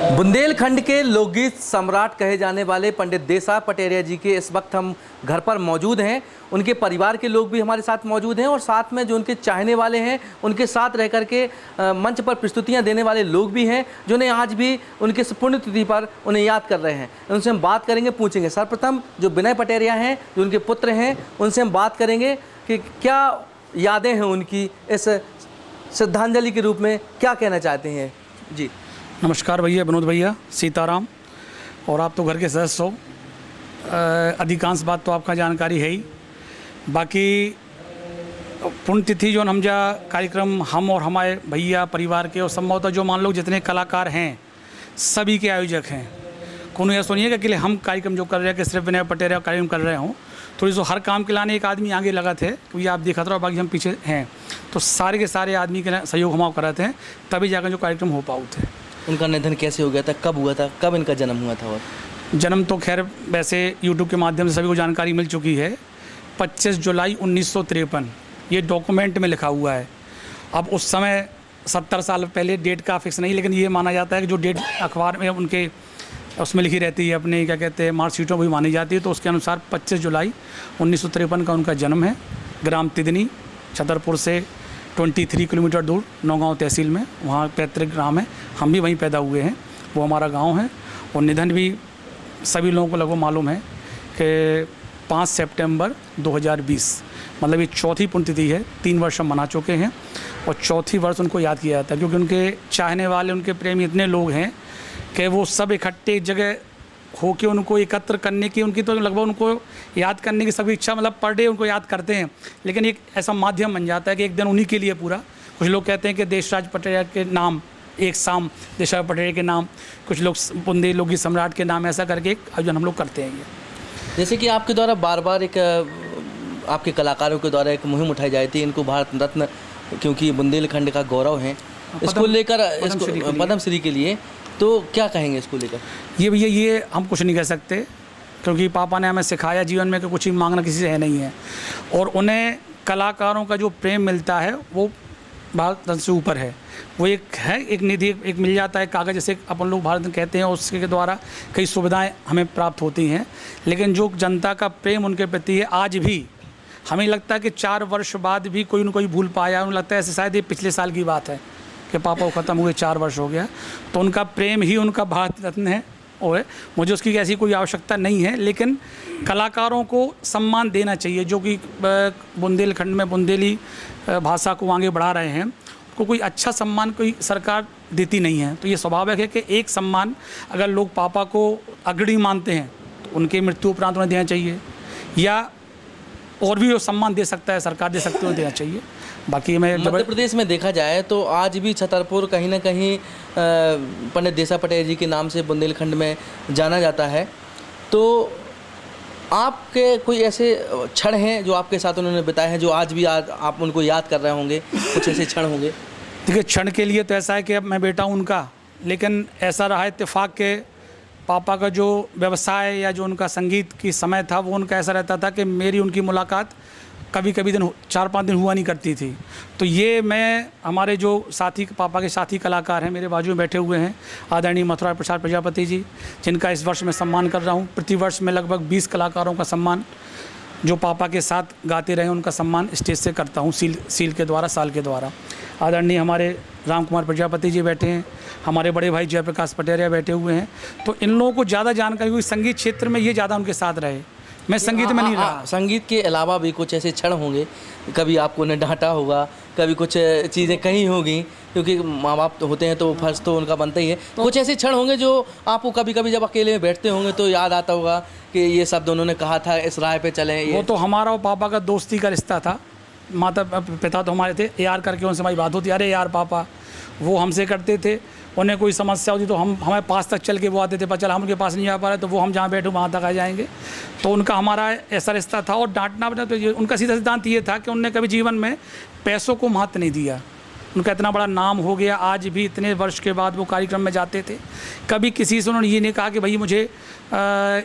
बुंदेलखंड के लोकगीत सम्राट कहे जाने वाले पंडित देसा पटेरिया जी के इस वक्त हम घर पर मौजूद हैं। उनके परिवार के लोग भी हमारे साथ मौजूद हैं और साथ में जो उनके चाहने वाले हैं उनके साथ रह कर के मंच पर प्रस्तुतियां देने वाले लोग भी हैं, जिन्हें आज भी उनके पुण्यतिथि पर उन्हें याद कर रहे हैं। उनसे हम बात करेंगे, पूछेंगे। सर्वप्रथम जो विनय पटेरिया हैं, जो उनके पुत्र हैं, उनसे हम बात करेंगे कि क्या यादें हैं उनकी, इस श्रद्धांजलि के रूप में क्या कहना चाहते हैं। जी नमस्कार भैया, विनोद भैया, सीताराम। और आप तो घर के सदस्य हो, अधिकांश बात तो आपका जानकारी है ही। बाकी पुण्यतिथि जो हम जा कार्यक्रम हम और हमारे भैया परिवार के और संभवतः जो मान लो जितने कलाकार हैं सभी के आयोजक हैं। कोनो यह सुनिएगा कि हम कार्यक्रम जो कर रहे हैं कि सिर्फ विनय पटेरिया कार्यक्रम कर रहे हों, थोड़ी सो हर काम के लाने एक आदमी आगे लगा थे, क्योंकि आप देखा रहो बाकी हम पीछे हैं, तो सारे के सारे आदमी के सहयोग हम कराते हैं, तभी जाकर जो कार्यक्रम हो पाओ थे। उनका निधन कैसे हो गया था, कब हुआ था, कब इनका जन्म हुआ था? और जन्म तो खैर वैसे यूट्यूब के माध्यम से सभी को जानकारी मिल चुकी है। 25 जुलाई 1953 ये डॉक्यूमेंट में लिखा हुआ है। अब उस समय 70 साल पहले, डेट का फिक्स नहीं, लेकिन ये माना जाता है कि जो डेट अखबार में उनके उसमें लिखी रहती है, अपने क्या कहते हैं मार्कशीटों भी मानी जाती है, तो उसके अनुसार 25 जुलाई 1953 का उनका जन्म है। ग्राम तिदनी, छतरपुर से 23 किलोमीटर दूर, नौगांव तहसील में, वहाँ पैतृक ग्राम है। हम भी वहीं पैदा हुए हैं, वो हमारा गांव है। और निधन भी सभी लोगों को लगभग मालूम है कि 5 सितंबर 2020, मतलब ये चौथी पुण्यतिथि है। 3 वर्ष हम मना चुके हैं और चौथी वर्ष उनको याद किया जाता है, क्योंकि उनके चाहने वाले, उनके प्रेमी इतने लोग हैं कि वो सब इकट्ठे एक जगह होके उनको एकत्र करने की, उनकी तो लगभग उनको याद करने की सभी इच्छा, मतलब पर डे उनको याद करते हैं। लेकिन एक ऐसा माध्यम बन जाता है कि एक दिन उन्हीं के लिए पूरा। कुछ लोग कहते हैं कि देशराज पटेरिया के नाम एक शाम, देशराज पटेरिया के नाम, कुछ लोग बुंदेल लोकगीत सम्राट के नाम, ऐसा करके एक आयोजन हम लोग करते हैं। ये जैसे कि आपके द्वारा बार बार एक आपके कलाकारों के द्वारा एक मुहिम उठाई जाती है, इनको भारत रत्न, क्योंकि बुंदेलखंड का गौरव है, इसको लेकर पद्मश्री के लिए, तो क्या कहेंगे इसको लेकर? ये भैया, ये हम कुछ नहीं कह सकते, क्योंकि पापा ने हमें सिखाया जीवन में कि कुछ ही मांगना किसी से है नहीं है। और उन्हें कलाकारों का जो प्रेम मिलता है वो भारत रत्न से ऊपर है। वो एक है, एक निधि एक मिल जाता है, कागज़ जैसे अपन लोग भारत रत्न कहते हैं, उसके द्वारा कई सुविधाएं हमें प्राप्त होती हैं। लेकिन जो जनता का प्रेम उनके प्रति है, आज भी हमें लगता है कि 4 वर्ष बाद भी कोई न कोई भूल पाया। उन्हें लगता है ऐसे शायद ये पिछले साल की बात है कि पापा को ख़त्म हुए 4 वर्ष हो गया। तो उनका प्रेम ही उनका भारत रत्न है और मुझे उसकी ऐसी कोई आवश्यकता नहीं है। लेकिन कलाकारों को सम्मान देना चाहिए, जो कि बुंदेलखंड में बुंदेली भाषा को आगे बढ़ा रहे हैं, को कोई अच्छा सम्मान कोई सरकार देती नहीं है। तो ये स्वाभाविक है कि एक सम्मान अगर लोग पापा को अग्रणी मानते हैं तो उनके मृत्यु उपरांत उन्हें देना चाहिए, या और भी जो सम्मान दे सकता है सरकार दे सकती है देना चाहिए। बाकी मैं मध्य प्रदेश में देखा जाए तो आज भी छतरपुर कहीं ना कहीं पंडित देसा पटेरिया जी के नाम से बुंदेलखंड में जाना जाता है। तो आपके कोई ऐसे क्षण हैं जो आपके साथ उन्होंने बिताए हैं, जो आज भी आप उनको याद कर रहे होंगे? कुछ ऐसे क्षण होंगे? देखिए, क्षण के लिए तो ऐसा है कि अब मैं बेटा हूँ उनका, लेकिन ऐसा रहा इत्तेफाक के पापा का जो व्यवसाय या जो उनका संगीत की समय था, वो उनका ऐसा रहता था कि मेरी उनकी मुलाकात कभी कभी 4-5 दिन हुआ नहीं करती थी। तो ये मैं, हमारे जो साथी, पापा के साथी कलाकार हैं, मेरे बाजू में बैठे हुए हैं, आदरणीय मथुरा प्रसाद प्रजापति जी, जिनका इस वर्ष मैं सम्मान कर रहा हूँ। प्रतिवर्ष में लगभग 20 कलाकारों का सम्मान, जो पापा के साथ गाते रहे, उनका सम्मान स्टेज से करता हूँ, सील के द्वारा, साल के द्वारा। आदरणीय हमारे राम कुमार प्रजापति जी बैठे हैं, हमारे बड़े भाई जयप्रकाश पटेरिया बैठे हुए हैं। तो इन लोगों को ज़्यादा जानकारी हुई, संगीत क्षेत्र में ये ज़्यादा उनके साथ रहे, मैं संगीत में नहीं रहा। संगीत के अलावा भी कुछ ऐसे क्षण होंगे, कभी आपको उन्हें डांटा होगा, कभी कुछ चीज़ें कही होगी, क्योंकि माँ बाप तो होते हैं तो फर्ज तो उनका बनता ही है। तो कुछ ऐसे क्षण होंगे जो आपको कभी कभी जब अकेले में बैठते होंगे तो याद आता होगा कि ये शब्द उन्होंने कहा था, इस राह पे चलें। वो तो हमारा और पापा का दोस्ती का रिश्ता था। माता पिता तो हमारे थे, यार करके उनसे हमारी बात होती, अरे यार पापा, वो हमसे करते थे। उन्हें कोई समस्या होती तो हमारे पास तक चल के वो आते थे, पर चल हम उनके पास नहीं आ पा रहे तो वो हम जहाँ बैठे वहाँ तक आ जाएंगे। तो उनका हमारा ऐसा रिश्ता था। और डांटना बना तो उनका सीधा सिद्धांत ये था कि उन्होंने कभी जीवन में पैसों को महत्व नहीं दिया। उनका इतना बड़ा नाम हो गया, आज भी इतने वर्ष के बाद वो कार्यक्रम में जाते थे, कभी किसी से उन्होंने ये नहीं कहा कि भाई मुझे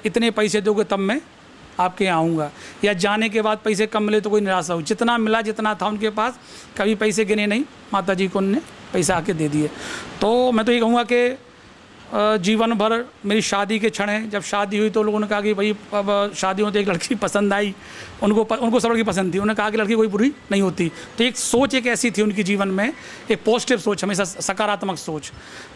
इतने पैसे दोगे तब मैं आपके यहाँ आऊँगा, या जाने के बाद पैसे कम मिले तो कोई निराशा हो। जितना मिला, जितना था उनके पास, कभी पैसे गिने नहीं, माता जी को उन्होंने पैसा आके दे दिए। तो मैं तो ये कहूँगा कि जीवन भर मेरी शादी के क्षण हैं। जब शादी हुई तो लोगों ने कहा कि भाई अब शादी होती एक लड़की पसंद आई, उनको सब लड़की पसंद थी। उन्होंने कहा कि लड़की कोई बुरी नहीं होती। तो एक सोच एक ऐसी थी उनकी जीवन में, एक पॉजिटिव सोच, हमेशा सकारात्मक सोच।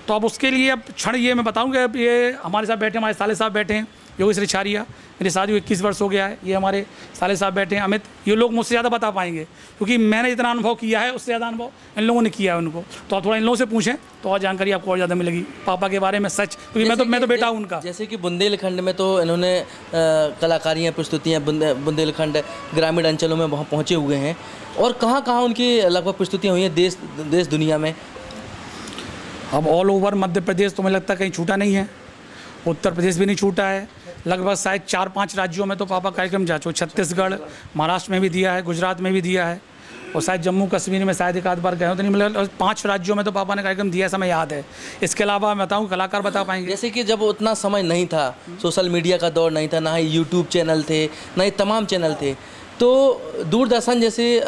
तो अब उसके लिए अब क्षण ये मैं बताऊँगा, अब ये हमारे साथ बैठे, हमारे साले साहब बैठे हैं योगेश रिछारिया, मेरी शादी को 21 वर्ष हो गया है। ये हमारे साले साहब बैठे हैं अमित, ये लोग मुझसे ज़्यादा बता पाएंगे क्योंकि मैंने जितना अनुभव किया है उससे ज़्यादा अनुभव इन लोगों ने किया है उनको। तो आप थोड़ा इन लोगों से पूछें तो और जानकारी आपको और ज़्यादा मिलेगी पापा के बारे में, सच, क्योंकि मैं तो बेटा हूँ उनका। जैसे कि बुंदेलखंड में तो इन्होंने कलाकारियाँ, प्रस्तुतियाँ बुंदेलखंड ग्रामीण अंचलों में वहाँ पहुँचे हुए हैं, और कहाँ कहाँ उनकी लगभग प्रस्तुतियाँ हुई हैं देश दुनिया में? अब ऑल ओवर मध्य प्रदेश तो मुझे लगता है कहीं छूटा नहीं है, उत्तर प्रदेश भी नहीं छूटा है, लगभग शायद 4-5 राज्यों में तो पापा कार्यक्रम जा चुके। छत्तीसगढ़, महाराष्ट्र में भी दिया है, गुजरात में भी दिया है, और शायद जम्मू कश्मीर में शायद एक आध बार गए हो तो नहीं, मतलब 5 राज्यों में तो पापा ने कार्यक्रम दिया, समय याद है। इसके अलावा मैं बताऊँ कलाकार बता पाएंगे। जैसे कि जब उतना समय नहीं था, सोशल मीडिया का दौर नहीं था, ना ही यूट्यूब चैनल थे, ना ही तमाम चैनल थे, तो दूरदर्शन जैसे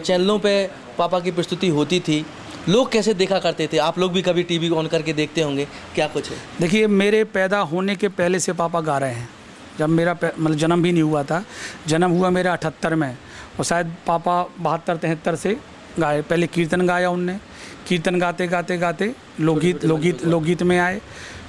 चैनलों पे पापा की प्रस्तुति होती थी, लोग कैसे देखा करते थे? आप लोग भी कभी टीवी ऑन करके देखते होंगे, क्या कुछ है? देखिए, मेरे पैदा होने के पहले से पापा गा रहे हैं। जब मेरा मतलब जन्म भी नहीं हुआ था, जन्म हुआ मेरा 78 में, और शायद पापा 72-73 से गाए। पहले कीर्तन गाया उनने, कीर्तन गाते गाते गाते लोकगीत में आए।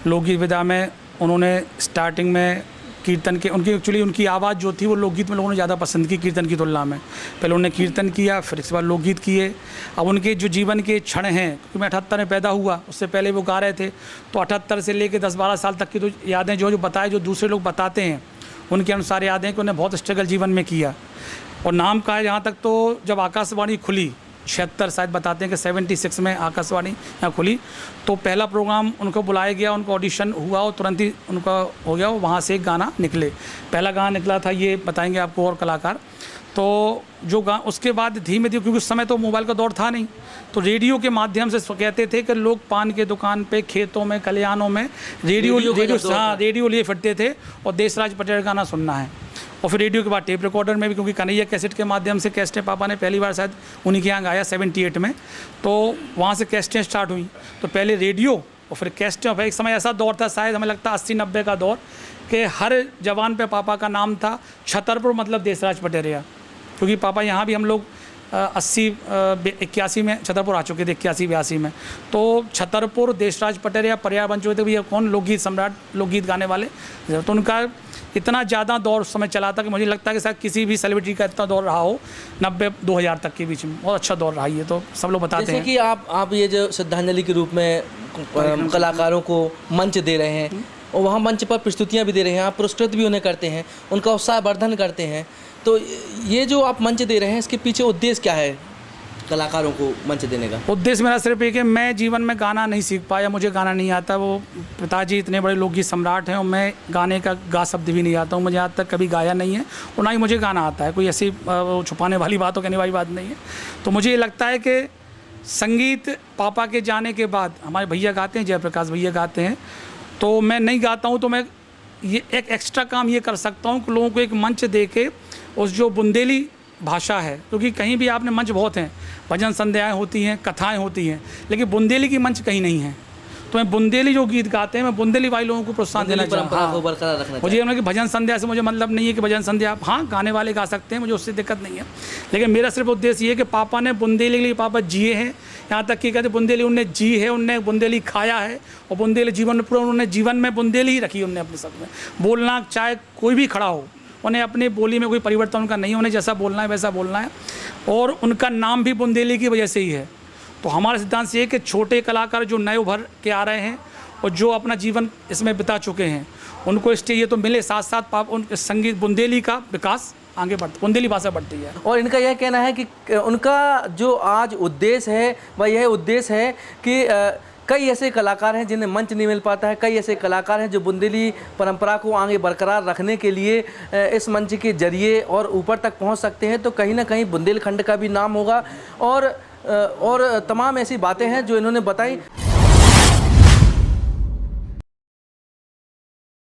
लोकगीत विधा में उन्होंने स्टार्टिंग में कीर्तन के उनकी आवाज़ जो थी वो लोकगीत में लोगों ने ज़्यादा पसंद की कीर्तन की तुलना में। पहले उन्होंने कीर्तन किया, फिर इसके बाद लोकगीत किए। अब उनके जो जीवन के क्षण हैं, क्योंकि मैं 78 में पैदा हुआ, उससे पहले वो गा रहे थे, तो 78 से लेकर 10-12 साल तक की तो यादें जो बताए, जो दूसरे लोग बताते हैं उनके अनुसार यादें कि उन्हें बहुत स्ट्रगल जीवन में किया। और नाम का है जहाँ तक, तो जब आकाशवाणी खुली 76 शायद बताते हैं कि 76 में आकाशवाणी यहाँ खुली, तो पहला प्रोग्राम उनको बुलाया गया, उनको ऑडिशन हुआ और तुरंत ही उनका हो गया, वहाँ से एक गाना निकले। पहला गाना निकला था, ये बताएंगे आपको और कलाकार। तो जो उसके बाद धीमे धीमे, क्योंकि उस समय तो मोबाइल का दौर था नहीं, तो रेडियो के माध्यम से कहते थे कि लोग पान के दुकान पे, खेतों में, कल्याणों में रेडियो लिए फिरते थे और देशराज पटेल गाना सुनना है। और फिर रेडियो के बाद टेप रिकॉर्डर में भी, क्योंकि कन्हैया कैसेट के माध्यम से कैसेटें पापा ने पहली बार शायद उन्हीं के यहाँ गाया 78 में, तो वहाँ से कैसेटें स्टार्ट हुई। तो पहले रेडियो और फिर कैसेटें। और एक समय ऐसा दौर था, शायद हमें लगता है 80-90 का दौर, कि हर जवान पे पापा का नाम था छतरपुर, मतलब देशराज पटेरिया, क्योंकि पापा यहाँ भी हम लोग 80-81 में छतरपुर आ चुके थे, 81-82 में। तो छतरपुर देशराज पटेरिया पर्याय बन चुके थे। भैया कौन लोकगीत सम्राट, लोकगीत गाने वाले। तो उनका इतना ज़्यादा दौर उस समय चला था कि मुझे लगता है कि शायद किसी भी सेलिब्रिटी का इतना दौर रहा हो 90-2000 तक के बीच में। बहुत अच्छा दौर रहा ये तो सब लोग बताते हैं। जैसे कि आप ये जो श्रद्धांजलि के रूप में कलाकारों को मंच दे रहे हैं और वहाँ मंच पर प्रस्तुतियाँ भी दे रहे हैं, आप पुरस्कृत भी उन्हें करते हैं, उनका उत्साहवर्धन करते हैं, तो ये जो आप मंच दे रहे हैं, इसके पीछे उद्देश्य क्या है कलाकारों को मंच देने का? उद्देश्य मेरा सिर्फ एक है, मैं जीवन में गाना नहीं सीख पाया, मुझे गाना नहीं आता। वो पिताजी इतने बड़े लोकगीत सम्राट हैं और मैं गाने का गा शब्द भी नहीं आता हूँ, मुझे आज तक कभी गाया नहीं है और ना ही मुझे गाना आता है। कोई ऐसी छुपाने वाली बात हो, कहने वाली बात नहीं है। तो मुझे ये लगता है कि संगीत पापा के जाने के बाद, हमारे भैया गाते हैं, जयप्रकाश भैया गाते हैं, तो मैं नहीं गाता हूँ, तो मैं ये एक एक्स्ट्रा काम ये कर सकता हूँ कि लोगों को एक मंच दे के उस जो बुंदेली भाषा है, क्योंकि कहीं भी आपने मंच बहुत हैं, भजन संध्याएँ होती हैं, कथाएं होती हैं, लेकिन बुंदेली की मंच कहीं नहीं है। तो मैं बुंदेली जो गीत गाते हैं, मैं बुंदेली वाले लोगों को प्रोत्साहन देना चाहता हूँ। मुझे कि भजन संध्या से मुझे मतलब नहीं है कि भजन संध्या आप हाँ गाने वाले गा सकते हैं, मुझे उससे दिक्कत नहीं है, लेकिन मेरा सिर्फ उद्देश्य ये है कि पापा ने बुंदेली के लिए पापा जिए हैं, यहाँ तक कि कहते बुंदेली उनने जी है, उनने बुंदेली खाया है और बुंदेली जीवन में पूरा उन्होंने जीवन में बुंदेली ही रखी उनने अपने सब में। बोलना चाहे कोई भी खड़ा हो, उन्हें अपनी बोली में कोई परिवर्तन उनका नहीं, उन्हें जैसा बोलना है वैसा बोलना है, और उनका नाम भी बुंदेली की वजह से ही है। तो हमारा सिद्धांत ये है कि छोटे कलाकार जो नए उभर के आ रहे हैं और जो अपना जीवन इसमें बिता चुके हैं, उनको स्टेज ये तो मिले, साथ साथ उन संगीत बुंदेली का विकास आगे बढ़ता, बुंदेली भाषा बढ़ती है। और इनका यह कहना है कि उनका जो आज उद्देश्य है वह यह उद्देश्य है कि कई ऐसे कलाकार हैं जिन्हें मंच नहीं मिल पाता है, कई ऐसे कलाकार हैं जो बुंदेली परंपरा को आगे बरकरार रखने के लिए इस मंच के जरिए और ऊपर तक पहुंच सकते हैं, तो कहीं ना कहीं बुंदेलखंड का भी नाम होगा और तमाम ऐसी बातें हैं जो इन्होंने बताई।